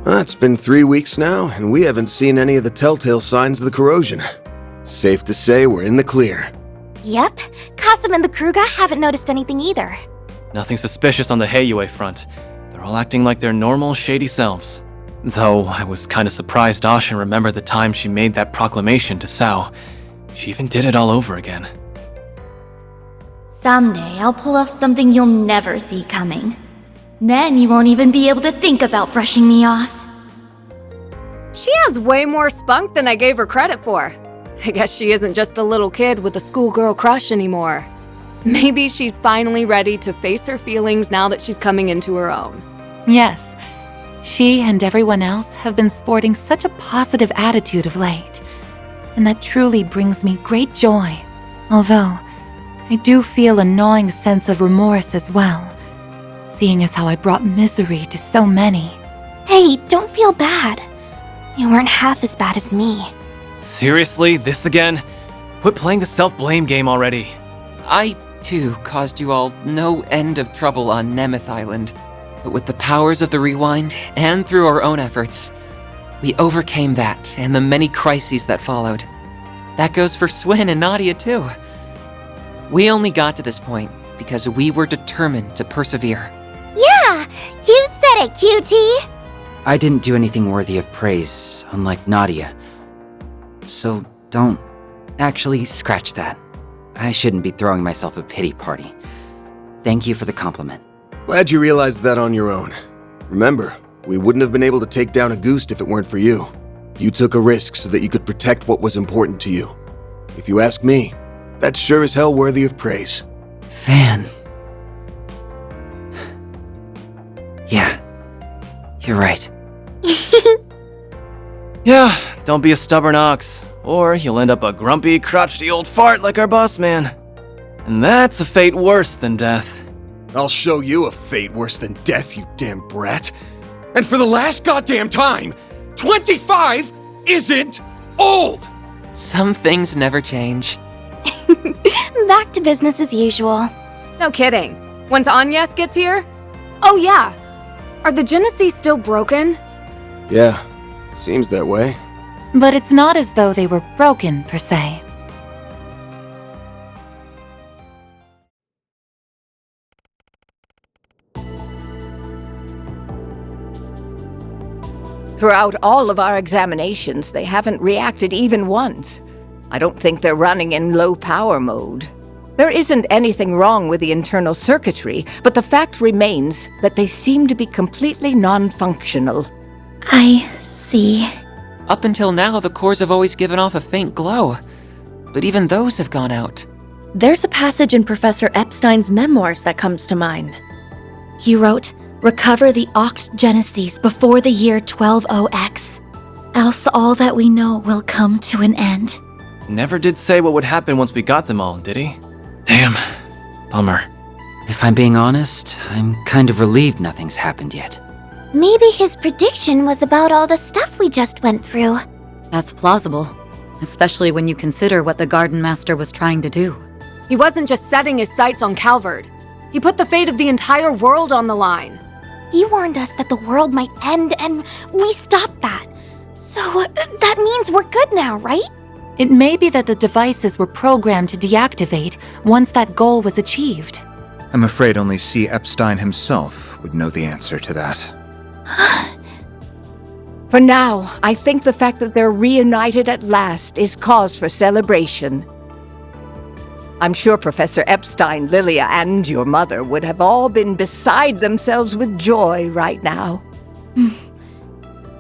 It's been 3 weeks now, and we haven't seen any of the telltale signs of the corrosion. Safe to say we're in the clear. Yep, Kasum and the Kruga haven't noticed anything either. Nothing suspicious on the Heiyue front. They're all acting like their normal, shady selves. Though I was kinda surprised Ashin remembered the time she made that proclamation to Sao. She even did it all over again. Someday I'll pull off something you'll never see coming. Then you won't even be able to think about brushing me off. She has way more spunk than I gave her credit for. I guess she isn't just a little kid with a schoolgirl crush anymore. Maybe she's finally ready to face her feelings now that she's coming into her own. Yes, she and everyone else have been sporting such a positive attitude of late. And that truly brings me great joy. Although, I do feel a gnawing sense of remorse as well, seeing as how I brought misery to so many. Hey, don't feel bad. You weren't half as bad as me. Seriously, this again? Quit playing the self-blame game already. I, too, caused you all no end of trouble on Nemeth Island. But with the powers of the Rewind, and through our own efforts, we overcame that and the many crises that followed. That goes for Swin and Nadia, too. We only got to this point because we were determined to persevere. Yeah, you said it, QT! I didn't do anything worthy of praise, unlike Nadia. So don't... Actually, scratch that. I shouldn't be throwing myself a pity party. Thank you for the compliment. Glad you realized that on your own. Remember, we wouldn't have been able to take down a Goose if it weren't for you. You took a risk so that you could protect what was important to you. If you ask me, that's sure as hell worthy of praise. Van... Yeah, you're right. Yeah, don't be a stubborn ox, or you'll end up a grumpy, crotchety old fart like our boss man. And that's a fate worse than death. I'll show you a fate worse than death, you damn brat. And for the last goddamn time, 25 isn't old! Some things never change. Back to business as usual. No kidding. Once Agnes gets here? Oh yeah. Are the Genesis still broken? Yeah, seems that way. But it's not as though they were broken, per se. Throughout all of our examinations, they haven't reacted even once. I don't think they're running in low-power mode. There isn't anything wrong with the internal circuitry, but the fact remains that they seem to be completely non-functional. I see. Up until now, the cores have always given off a faint glow. But even those have gone out. There's a passage in Professor Epstein's memoirs that comes to mind. He wrote, "Recover the Oct Genesis before the year 120X. Else all that we know will come to an end." Never did say what would happen once we got them all, did he? Damn. Bummer. If I'm being honest, I'm kind of relieved nothing's happened yet. Maybe his prediction was about all the stuff we just went through. That's plausible, especially when you consider what the Garden Master was trying to do. He wasn't just setting his sights on Calvard. He put the fate of the entire world on the line. He warned us that the world might end, and we stopped that. So, that means we're good now, right? It may be that the devices were programmed to deactivate once that goal was achieved. I'm afraid only C. Epstein himself would know the answer to that. For now, I think the fact that they're reunited at last is cause for celebration. I'm sure Professor Epstein, Lilia, and your mother would have all been beside themselves with joy right now.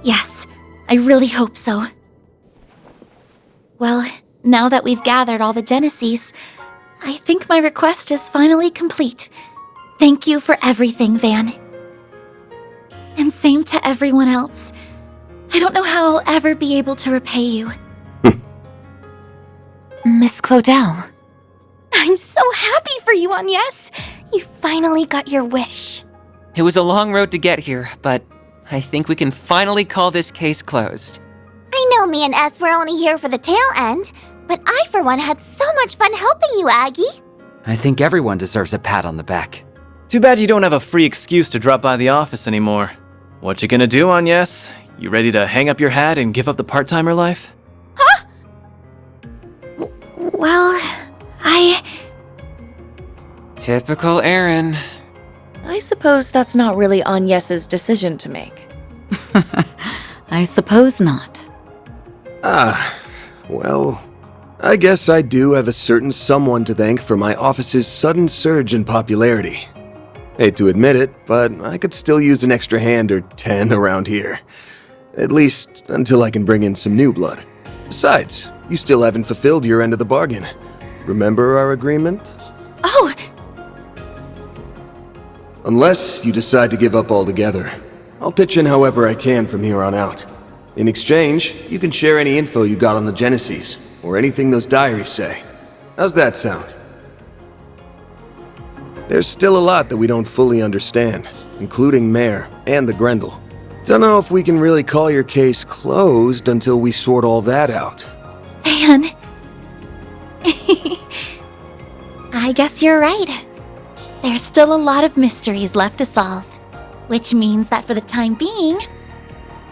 Yes, I really hope so. Well, now that we've gathered all the Genesis, I think my request is finally complete. Thank you for everything, Van. And same to everyone else. I don't know how I'll ever be able to repay you. Miss Claudel. I'm so happy for you, Agnes. You finally got your wish. It was a long road to get here, but I think we can finally call this case closed. I know me and S were only here for the tail end, but I for one had so much fun helping you, Aggie. I think everyone deserves a pat on the back. Too bad you don't have a free excuse to drop by the office anymore. What you gonna do, Agnes? You ready to hang up your hat and give up the part-timer life? Huh? Well, Typical Aaron. I suppose that's not really Agnes's decision to make. I suppose not. Well, I guess I do have a certain someone to thank for my office's sudden surge in popularity. Hate to admit it, but I could still use an extra hand or 10 around here. At least until I can bring in some new blood. Besides, you still haven't fulfilled your end of the bargain. Remember our agreement? Oh! Unless you decide to give up altogether, I'll pitch in however I can from here on out. In exchange, you can share any info you got on the Genesis, or anything those diaries say. How's that sound? There's still a lot that we don't fully understand, including Mare and the Grendel. Don't know if we can really call your case closed until we sort all that out. Van. I guess you're right. There's still a lot of mysteries left to solve. Which means that for the time being,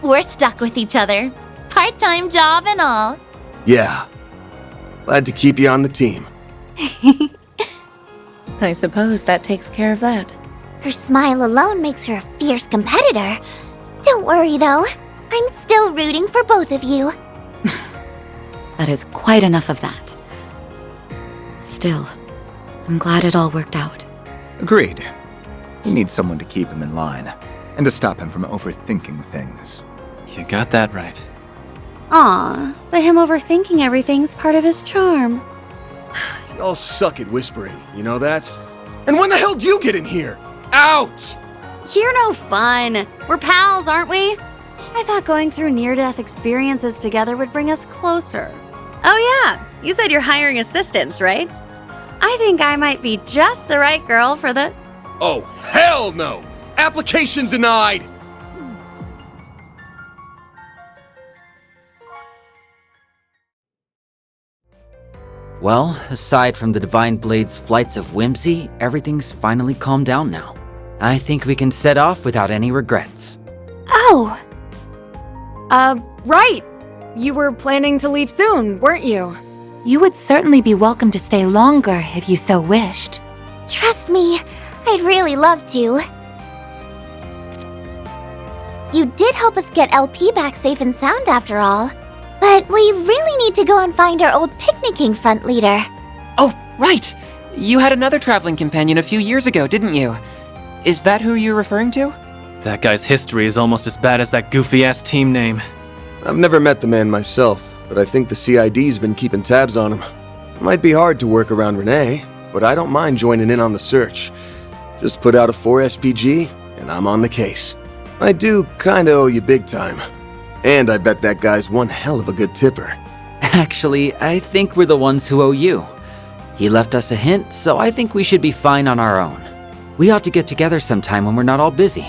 we're stuck with each other. Part-time job and all. Yeah. Glad to keep you on the team. I suppose that takes care of that. Her smile alone makes her a fierce competitor. Don't worry, though. I'm still rooting for both of you. That is quite enough of that. Still, I'm glad it all worked out. Agreed. He needs someone to keep him in line, and to stop him from overthinking things. You got that right. Aw, but him overthinking everything's part of his charm. Y'all suck at whispering, you know that? And when the hell do you get in here? Out! You're no fun. We're pals, aren't we? I thought going through near-death experiences together would bring us closer. Oh yeah, you said you're hiring assistants, right? I think I might be just the right girl for the... Oh, hell no! Application denied! Well, aside from the Divine Blade's flights of whimsy, everything's finally calmed down now. I think we can set off without any regrets. Oh! Right! You were planning to leave soon, weren't you? You would certainly be welcome to stay longer if you so wished. Trust me, I'd really love to. You did help us get LP back safe and sound after all. But we really need to go and find our old picnicking front leader. Oh, right! You had another traveling companion a few years ago, didn't you? Is that who you're referring to? That guy's history is almost as bad as that goofy-ass team name. I've never met the man myself, but I think the CID's been keeping tabs on him. It might be hard to work around Renee, but I don't mind joining in on the search. Just put out a 4 SPG, and I'm on the case. I do kinda owe you big time. And I bet that guy's one hell of a good tipper. Actually, I think we're the ones who owe you. He left us a hint, so I think we should be fine on our own. We ought to get together sometime when we're not all busy.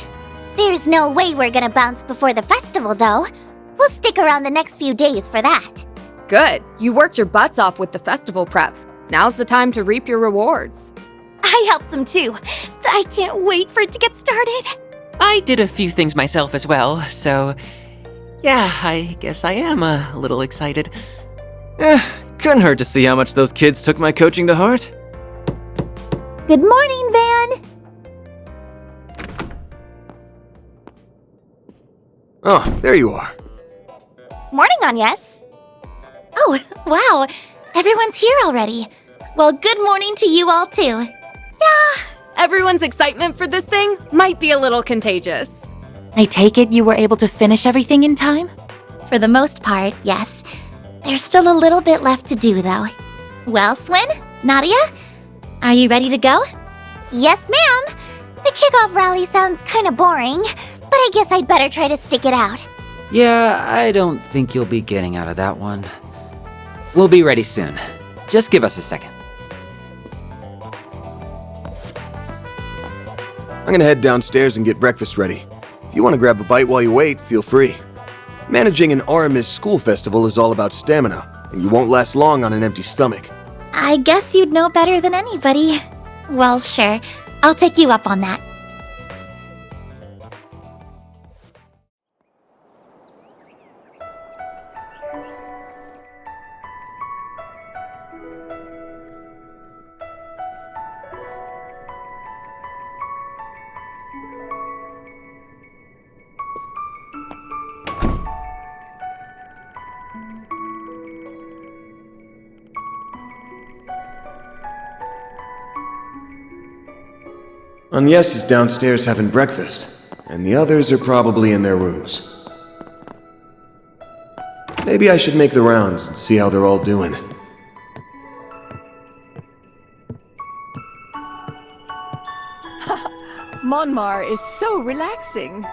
There's no way we're gonna bounce before the festival, though. We'll stick around the next few days for that. Good. You worked your butts off with the festival prep. Now's the time to reap your rewards. I helped some too. I can't wait for it to get started. I did a few things myself as well, so... yeah, I guess I am a little excited. Couldn't hurt to see how much those kids took my coaching to heart. Good morning, Van. Oh, there you are. Morning, Agnes. Oh, wow. Everyone's here already. Well, good morning to you all, too. Yeah, everyone's excitement for this thing might be a little contagious. I take it you were able to finish everything in time? For the most part, yes. There's still a little bit left to do, though. Well, Swin, Nadia, are you ready to go? Yes, ma'am. The kickoff rally sounds kinda boring, but I guess I'd better try to stick it out. Yeah, I don't think you'll be getting out of that one. We'll be ready soon. Just give us a second. I'm gonna head downstairs and get breakfast ready. If you want to grab a bite while you wait, feel free. Managing an Aramis school festival is all about stamina, and you won't last long on an empty stomach. I guess you'd know better than anybody. Well, sure. I'll take you up on that. Agnes is downstairs having breakfast, and the others are probably in their rooms. Maybe I should make the rounds and see how they're all doing. Monmar is so relaxing.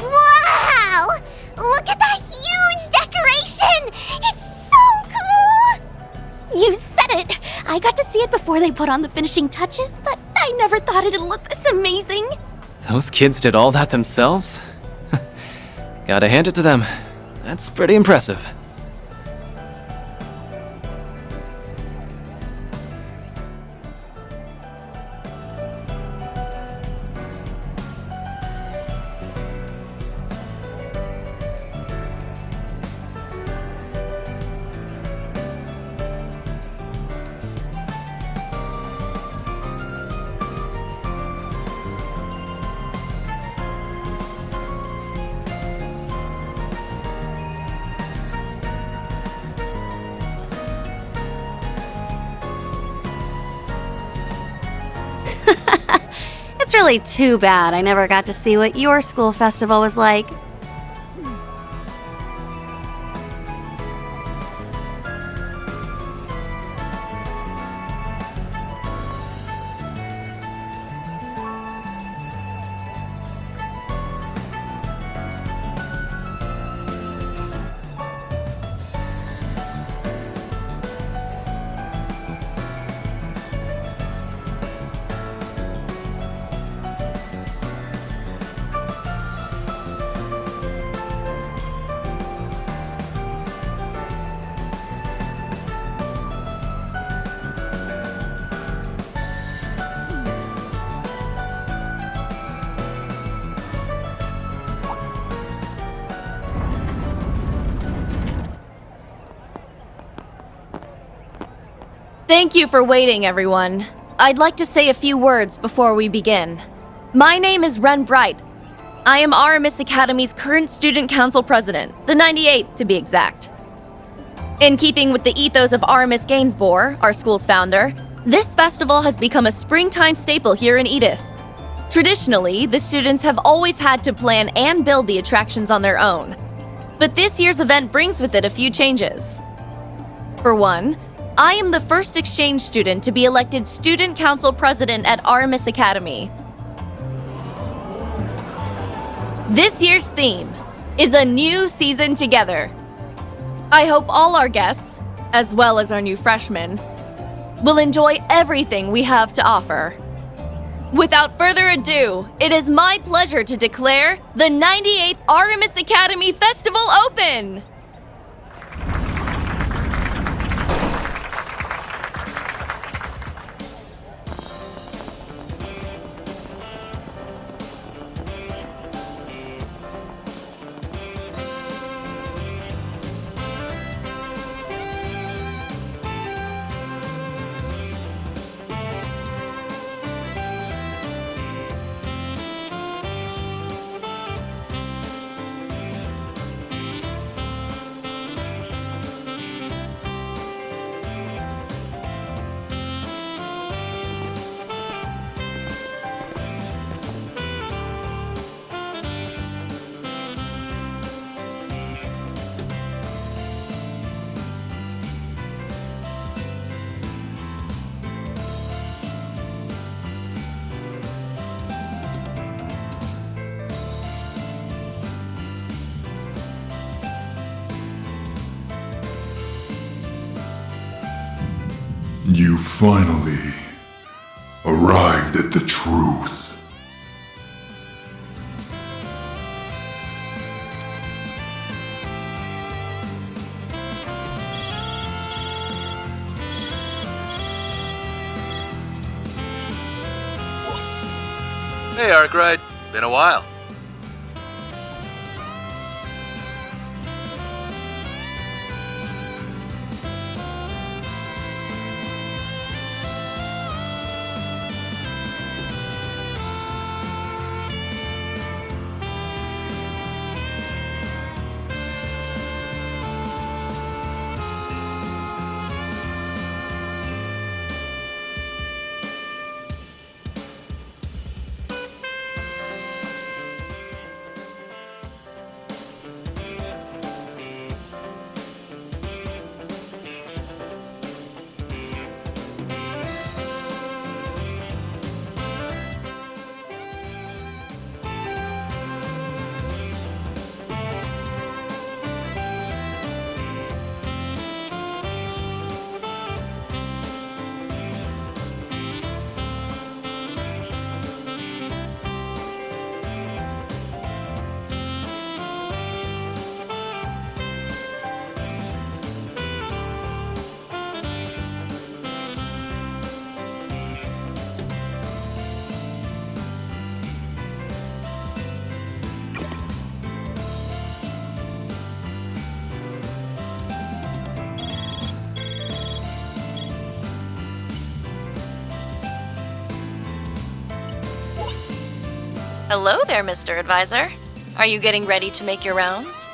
Wow! Look at that huge decoration! It's so cool! You said it! I got to see it before they put on the finishing touches, but I never thought it'd look this amazing! Those kids did all that themselves? Gotta hand it to them. That's pretty impressive. It's really too bad I never got to see what your school festival was like. Thank you for waiting, everyone. I'd like to say a few words before we begin. My name is Ren Bright. I am Aramis Academy's current student council president, the 98th to be exact. In keeping with the ethos of Aramis Gainsborough, our school's founder, this festival has become a springtime staple here in Edith. Traditionally, the students have always had to plan and build the attractions on their own. But this year's event brings with it a few changes. For one, I am the first exchange student to be elected student council president at Aramis Academy. This year's theme is a new season together. I hope all our guests, as well as our new freshmen, will enjoy everything we have to offer. Without further ado, it is my pleasure to declare the 98th Aramis Academy Festival open! You finally arrived at the truth. Hey, Arkride. Been a while. Hello there, Mr. Advisor. Are you getting ready to make your rounds?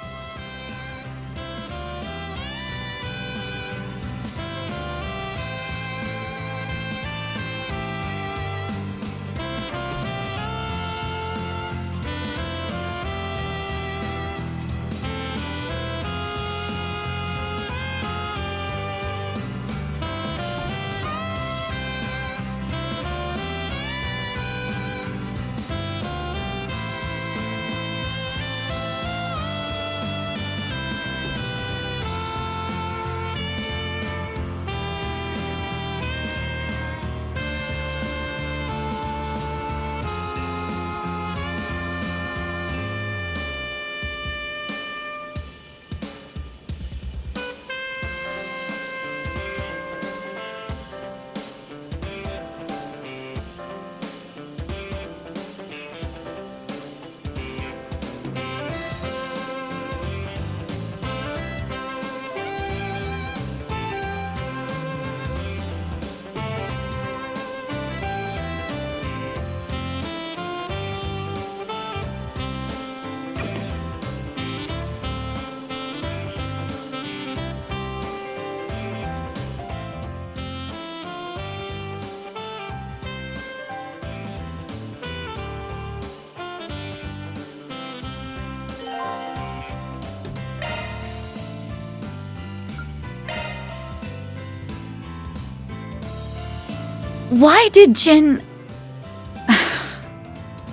Why did Jin...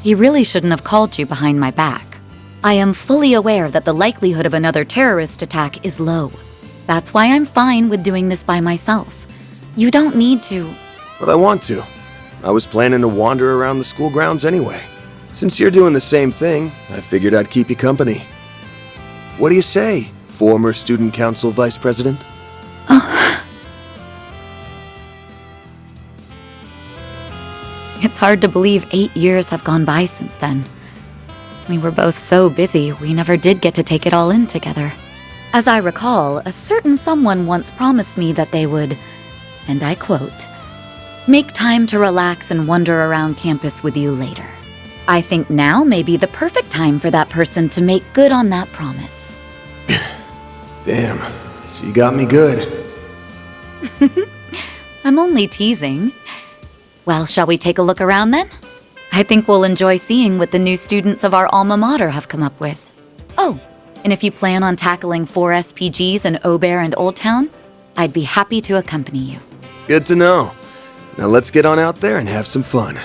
He really shouldn't have called you behind my back. I am fully aware that the likelihood of another terrorist attack is low. That's why I'm fine with doing this by myself. You don't need to... But I want to. I was planning to wander around the school grounds anyway. Since you're doing the same thing, I figured I'd keep you company. What do you say, former student council vice president? It's hard to believe 8 years have gone by since then. We were both so busy, we never did get to take it all in together. As I recall, a certain someone once promised me that they would, and I quote, "make time to relax and wander around campus with you later." I think now may be the perfect time for that person to make good on that promise. Damn, she got me good. I'm only teasing. Well, shall we take a look around then? I think we'll enjoy seeing what the new students of our alma mater have come up with. Oh, and if you plan on tackling 4 SPGs in Aubert and Old Town, I'd be happy to accompany you. Good to know. Now let's get on out there and have some fun.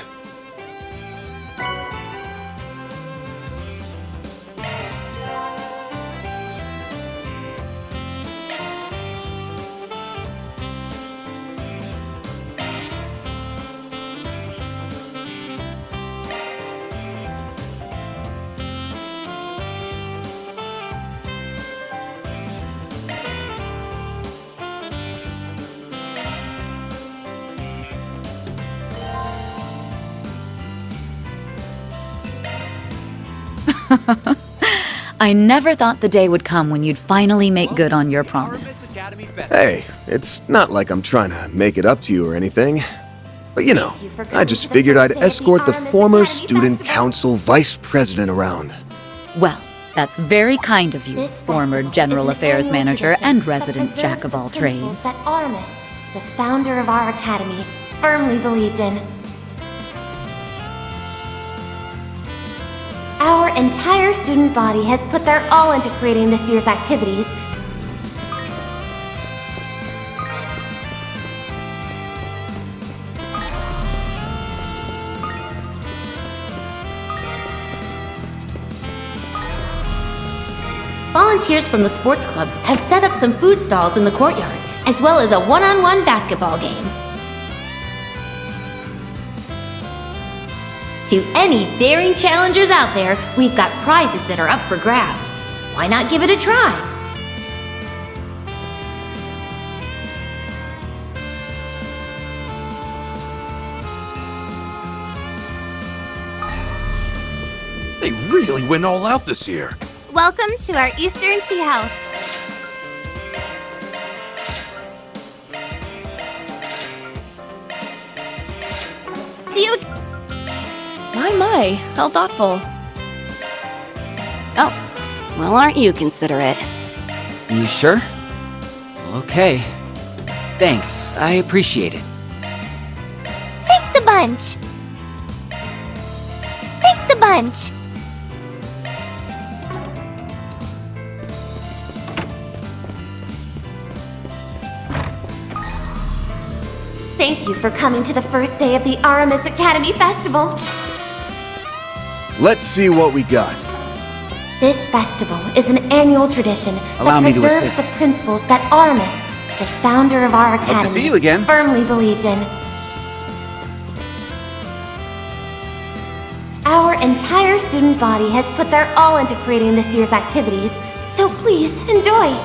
I never thought the day would come when you'd finally make good on your promise. Hey, it's not like I'm trying to make it up to you or anything. But you know, I just figured I'd escort the former student council vice president around. Well, that's very kind of you, former general affairs manager and resident jack of all trades. That Aramis, the founder of our academy, firmly believed in. Our entire student body has put their all into creating this year's activities. Volunteers from the sports clubs have set up some food stalls in the courtyard, as well as a one-on-one basketball game. To any daring challengers out there, we've got prizes that are up for grabs. Why not give it a try? They really went all out this year. Welcome to our Eastern Tea House. See you. My, how thoughtful. Oh, well, aren't you considerate? You sure? Well, okay. Thanks, I appreciate it. Thanks a bunch. Thanks a bunch. Thank you for coming to the first day of the Aramis Academy Festival. Let's see what we got. This festival is an annual tradition Allow that me to preserves assist. the principles that Aramis, the founder of our academy, to see you again. firmly believed in. Our entire student body has put their all into creating this year's activities, so please enjoy.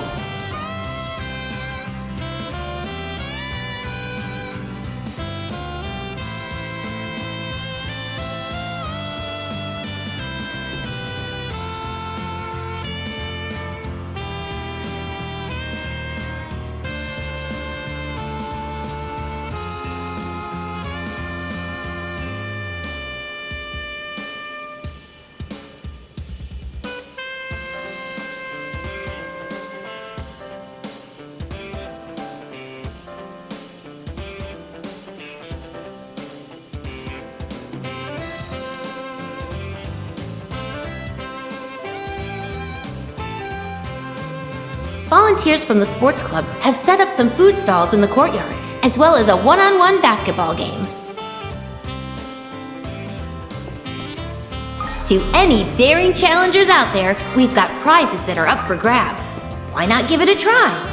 Volunteers from the sports clubs have set up some food stalls in the courtyard, as well as a one-on-one basketball game. To any daring challengers out there, we've got prizes that are up for grabs. Why not give it a try?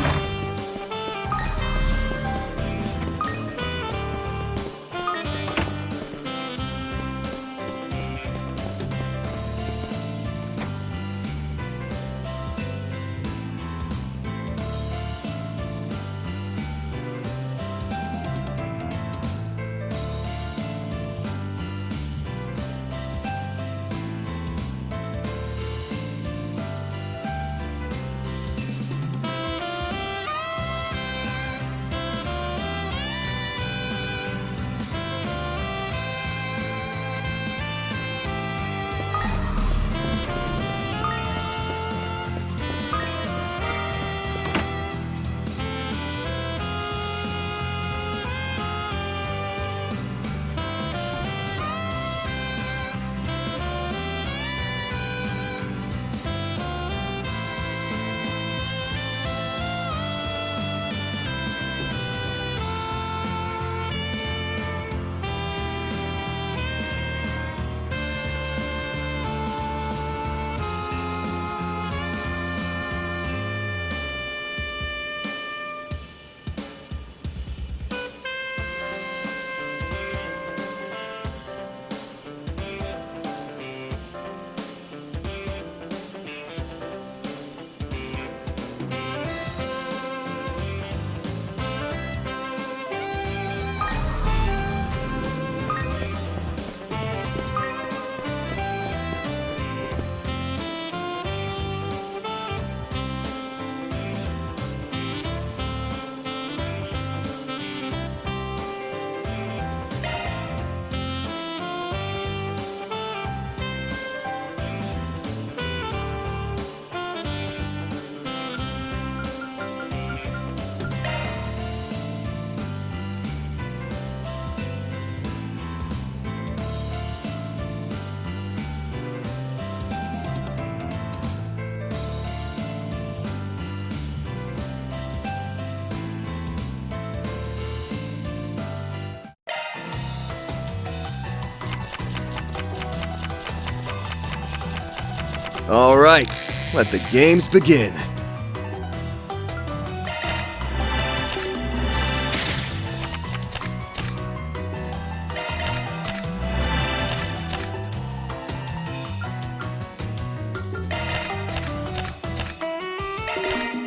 All right, let the games begin.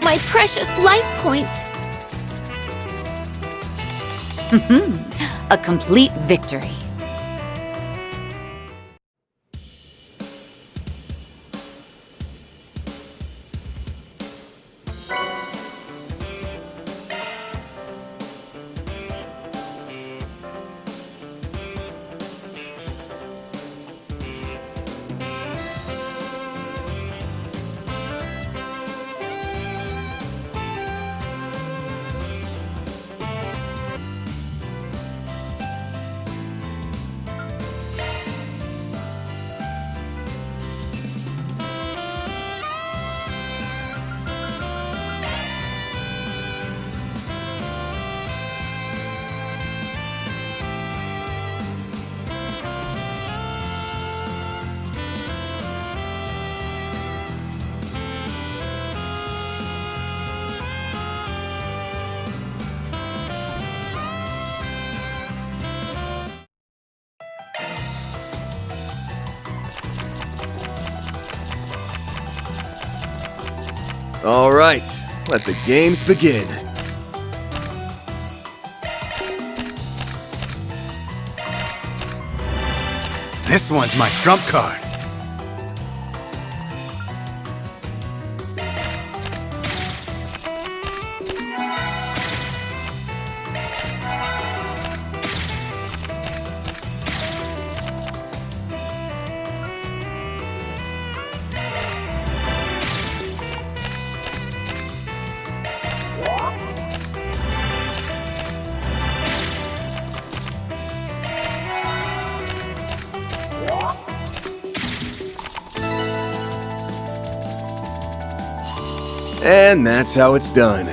My precious life points! A complete victory. All right, let the games begin. This one's my trump card. And that's how it's done.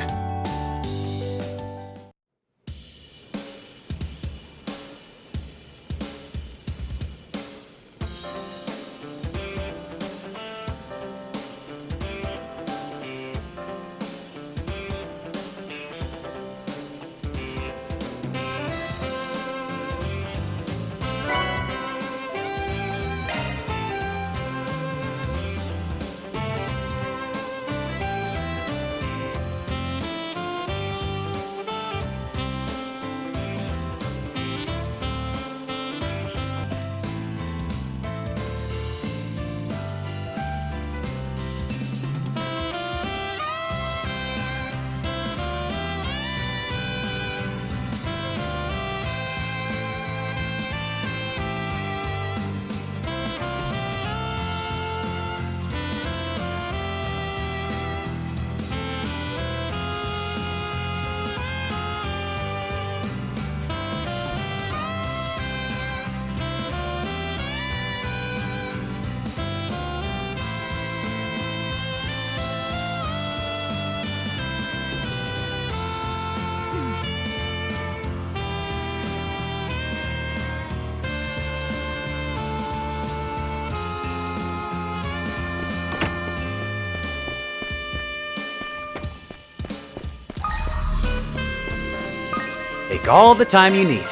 Take all the time you need.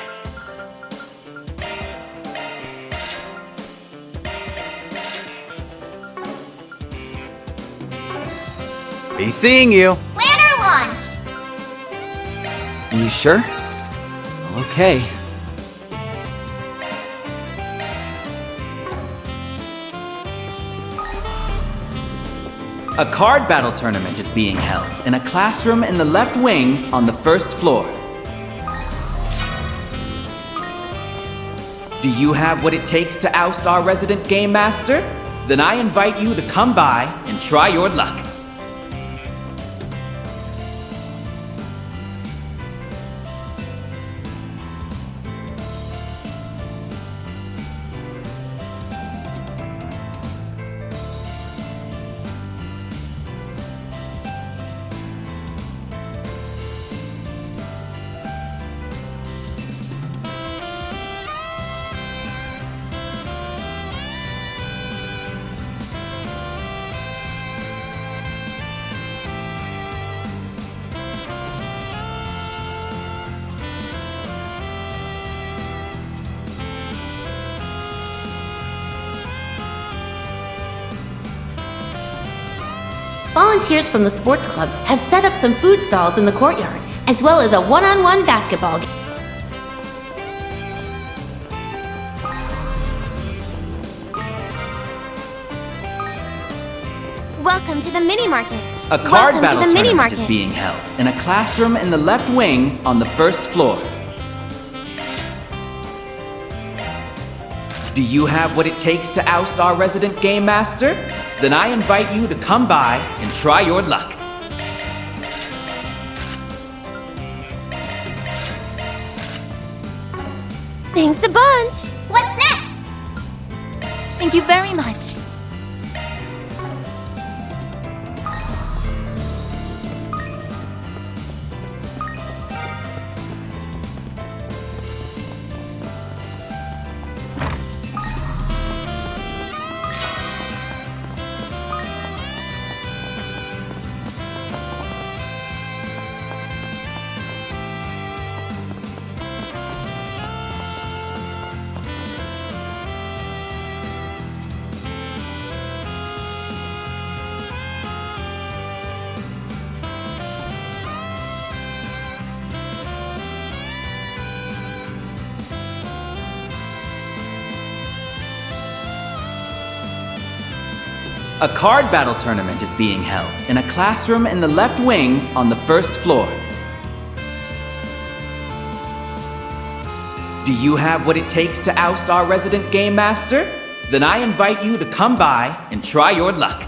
Be seeing you. Planner launched! You sure? Okay. A card battle tournament is being held in a classroom in the left wing on the first floor. Do you have what it takes to oust our resident game master? Then I invite you to come by and try your luck. Volunteers from the sports clubs have set up some food stalls in the courtyard, as well as a one-on-one basketball game. Welcome to the mini-market. A card battle tournament is being held in a classroom in the left wing on the first floor. Do you have what it takes to oust our resident game master? Then I invite you to come by and try your luck. Thanks a bunch. What's next? Thank you very much. A card battle tournament is being held in a classroom in the left wing on the first floor. Do you have what it takes to oust our resident game master? Then I invite you to come by and try your luck.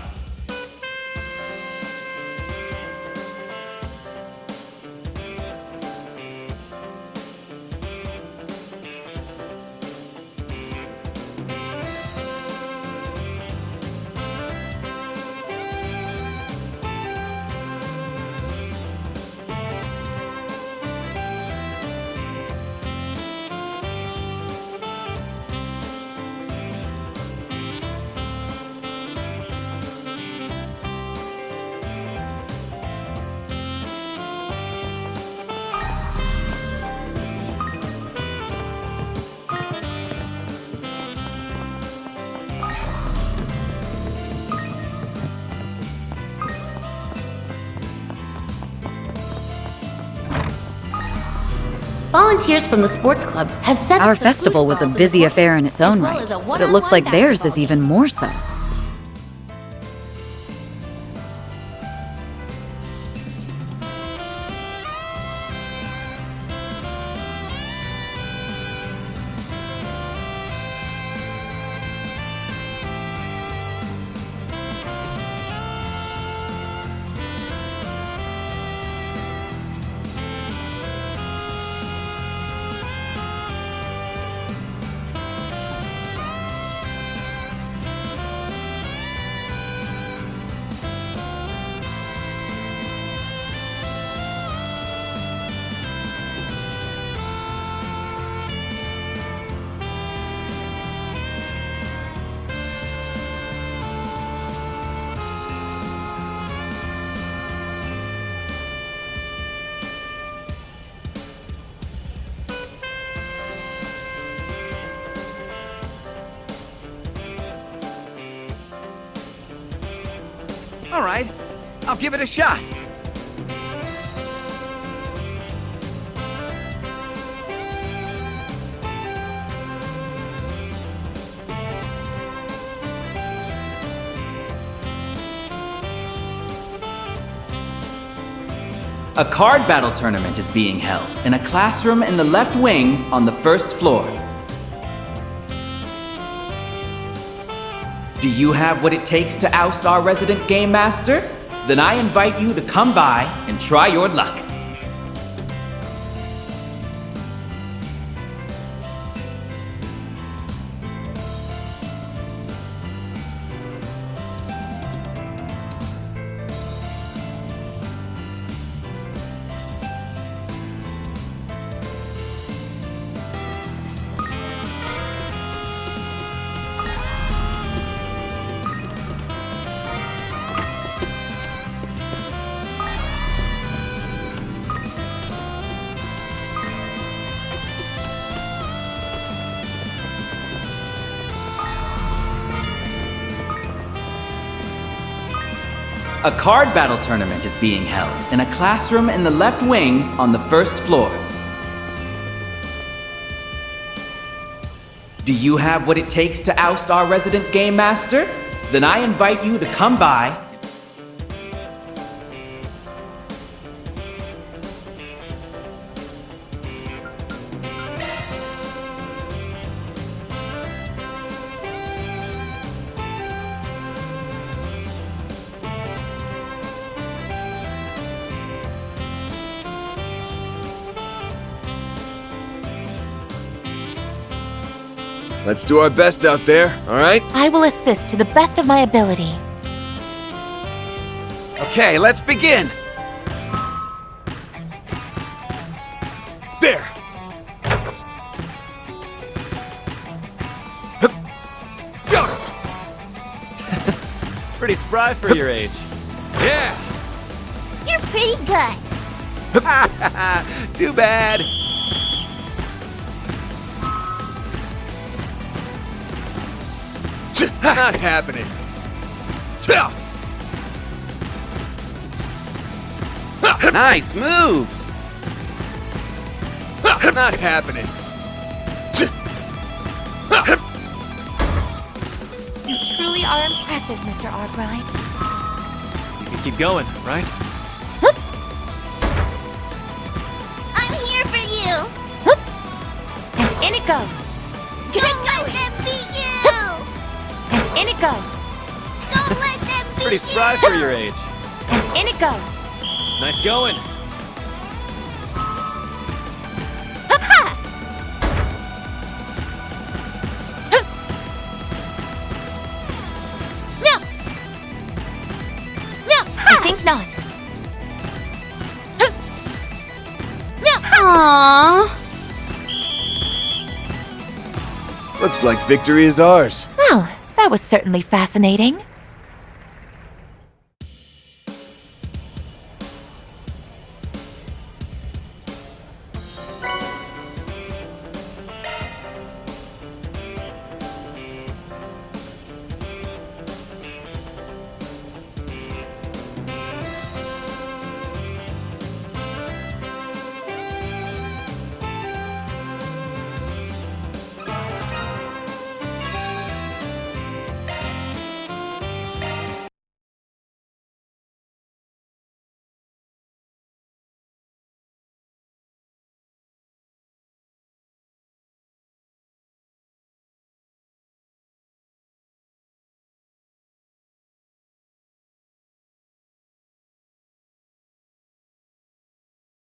Volunteers from the sports clubs have set Our up the festival food was a stalls busy as affair in its own well right, as a but it looks like one-on-one theirs is basketball even more so. All right, I'll give it a shot. A card battle tournament is being held in a classroom in the left wing on the first floor. Do you have what it takes to oust our resident game master? Then I invite you to come by and try your luck. A card battle tournament is being held in a classroom in the left wing on the first floor. Do you have what it takes to oust our resident game master? Then I invite you to come by. Let's do our best out there, all right? I will assist to the best of my ability. Okay, let's begin. There! Pretty spry for your age. Yeah! You're pretty good. Too bad. Not happening. Nice moves. Not happening. You truly are impressive, Mr. Arkride. You can keep going, right? I'm here for you. And in it goes. Don't let them beat you. And in it goes. Don't let them beat Pretty spry for your age. And in it goes. Nice going. No! No! I think not. No! Aww. Looks like victory is ours. Well, that was certainly fascinating.